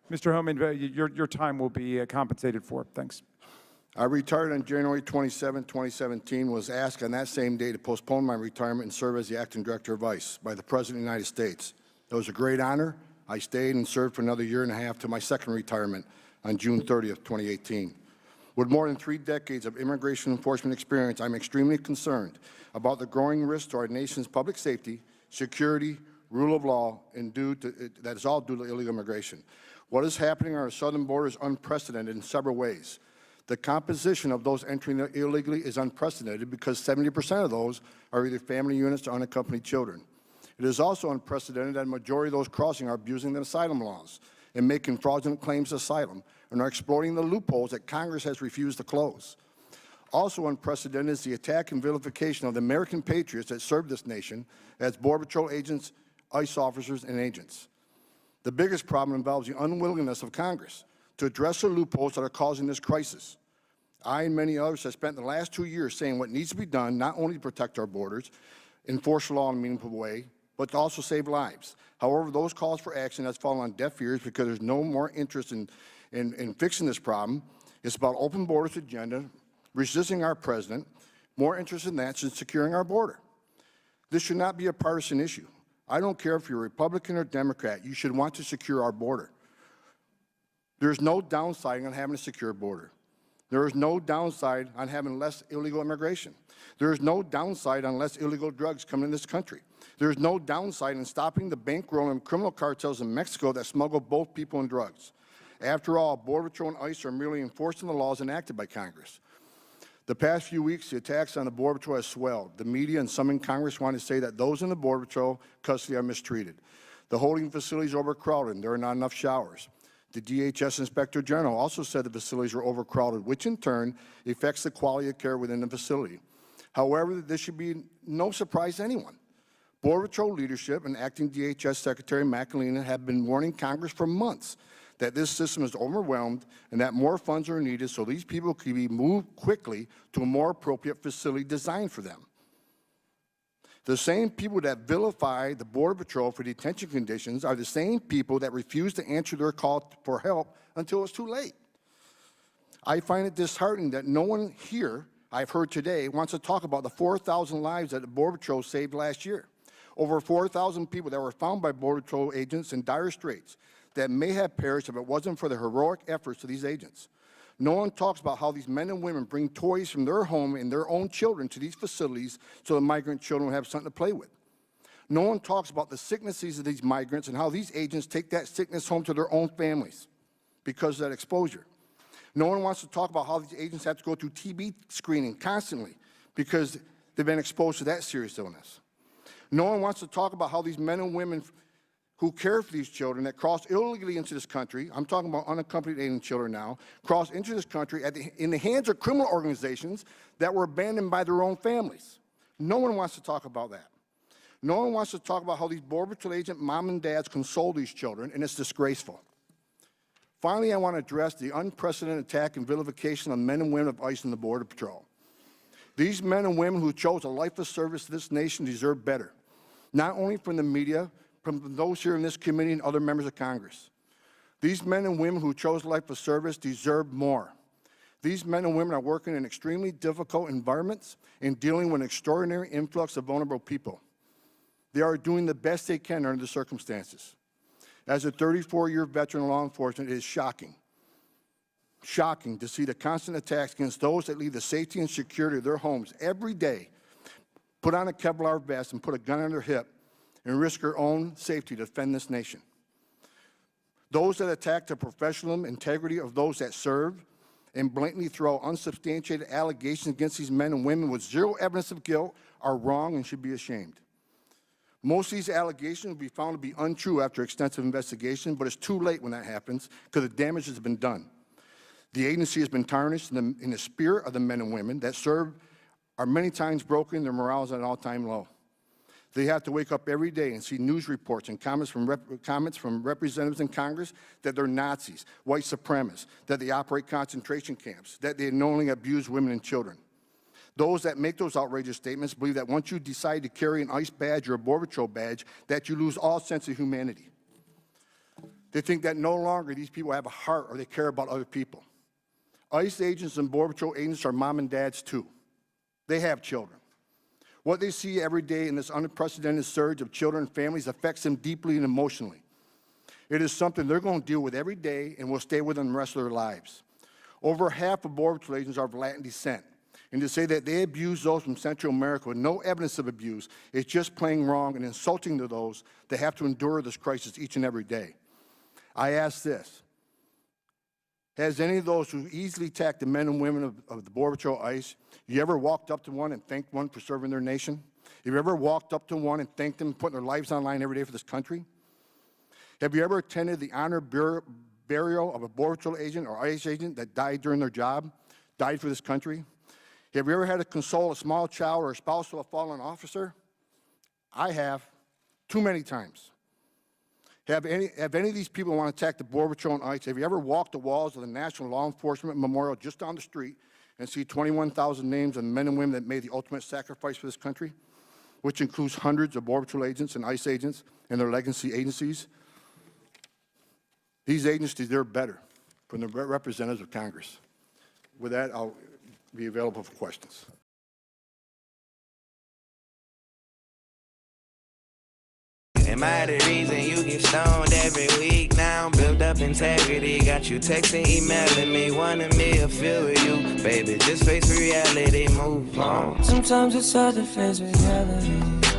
Mr. Homan, your time will be compensated for. Thanks. I retired on January 27, 2017, was asked on that same day to postpone my retirement and serve as the acting director of ICE by the President of the United States. It was a great honor. I stayed and served for another year and a half to my second retirement on June 30th, 2018. With more than 3 decades of immigration enforcement experience, I'm extremely concerned about the growing risk to our nation's public safety, security, rule of law, and that is all due to illegal immigration. What is happening on our southern border is unprecedented in several ways. The composition of those entering illegally is unprecedented because 70% of those are either family units or unaccompanied children. It is also unprecedented that a majority of those crossing are abusing the asylum laws and making fraudulent claims of asylum and are exploiting the loopholes that Congress has refused to close. Also unprecedented is the attack and vilification of the American patriots that serve this nation as Border Patrol agents, ICE officers, and agents. The biggest problem involves the unwillingness of Congress to address the loopholes that are causing this crisis. I and many others have spent the last 2 years saying what needs to be done not only to protect our borders, enforce the law in a meaningful way, but to also save lives. However, those calls for action have fallen on deaf ears because there's no more interest in fixing this problem. It's about open borders agenda, resisting our president, more interest in that than securing our border. This should not be a partisan issue. I don't care if you're Republican or Democrat, you should want to secure our border. There's no downside on having a secure border. There is no downside on having less illegal immigration. There is no downside on less illegal drugs coming in this country. There is no downside in stopping the bankrolling of criminal cartels in Mexico that smuggle both people and drugs. After all, Border Patrol and ICE are merely enforcing the laws enacted by Congress. The past few weeks, the attacks on the Border Patrol have swelled. The media and some in Congress want to say that those in the Border Patrol custody are mistreated. The holding facilities are overcrowded and there are not enough showers. The DHS Inspector General also said the facilities are overcrowded, which in turn affects the quality of care within the facility. However, this should be no surprise to anyone. Border Patrol leadership and acting DHS Secretary McAleenan have been warning Congress for months that this system is overwhelmed and that more funds are needed so these people can be moved quickly to a more appropriate facility designed for them. The same people that vilify the Border Patrol for detention conditions are the same people that refuse to answer their call for help until it's too late. I find it disheartening that no one here, I've heard today, wants to talk about the 4,000 lives that the Border Patrol saved last year. Over 4,000 people that were found by Border Patrol agents in dire straits that may have perished if it wasn't for the heroic efforts of these agents. No one talks about how these men and women bring toys from their home and their own children to these facilities so the migrant children will have something to play with. No one talks about the sicknesses of these migrants and how these agents take that sickness home to their own families because of that exposure. No one wants to talk about how these agents have to go through TB screening constantly because they've been exposed to that serious illness. No one wants to talk about how these men and women who care for these children that cross illegally into this country, I'm talking about unaccompanied alien children now, cross into this country in the hands of criminal organizations that were abandoned by their own families. No one wants to talk about that. No one wants to talk about how these Border Patrol agent mom and dads console these children, and it's disgraceful. Finally, I want to address the unprecedented attack and vilification of men and women of ICE and the Border Patrol. These men and women who chose a life of service to this nation deserve better, not only from the media, from those here in this committee and other members of Congress. These men and women who chose life of service deserve more. These men and women are working in extremely difficult environments and dealing with an extraordinary influx of vulnerable people. They are doing the best they can under the circumstances. As a 34-year veteran of law enforcement, it is shocking to see the constant attacks against those that leave the safety and security of their homes every day, put on a Kevlar vest and put a gun on their hip and risk their own safety to defend this nation. Those that attack the professional integrity of those that serve and blatantly throw unsubstantiated allegations against these men and women with zero evidence of guilt are wrong and should be ashamed. Most of these allegations will be found to be untrue after extensive investigation, but it's too late when that happens because the damage has been done. The agency has been tarnished, and the spirit of the men and women that serve are many times broken, their morale is at an all-time low. They have to wake up every day and see news reports and comments from representatives in Congress that they're Nazis, white supremacists, that they operate concentration camps, that they knowingly abuse women and children. Those that make those outrageous statements believe that once you decide to carry an ICE badge or a Border Patrol badge, that you lose all sense of humanity. They think that no longer these people have a heart or they care about other people. ICE agents and Border Patrol agents are mom and dads too. They have children. What they see every day in this unprecedented surge of children and families affects them deeply and emotionally. It is something they're going to deal with every day and will stay with them the rest of their lives. Over half of Border Patrol agents are of Latin descent, and to say that they abuse those from Central America with no evidence of abuse is just plain wrong and insulting to those that have to endure this crisis each and every day. I ask this: has any of those who easily attack the men and women of the Border Patrol ICE, you ever walked up to one and thanked one for serving their nation? Have you ever walked up to one and thanked them for putting their lives on the line every day for this country? Have you ever attended the honor burial of a Border Patrol agent or ICE agent that died during their job, died for this country? Have you ever had to console a small child or a spouse of a fallen officer? I have, too many times. Have any of these people want to attack the Border Patrol and ICE? Have you ever walked the walls of the National Law Enforcement Memorial just down the street and see 21,000 names of men and women that made the ultimate sacrifice for this country, which includes hundreds of Border Patrol agents and ICE agents and their legacy agencies? These agencies deserve better from the representatives of Congress. With that, I'll be available for questions. Am I the reason you get stoned every week now? Built up integrity, got you texting, emailing me, wanting me to feel with you. Baby, just face reality, move on. Sometimes it's hard to face reality.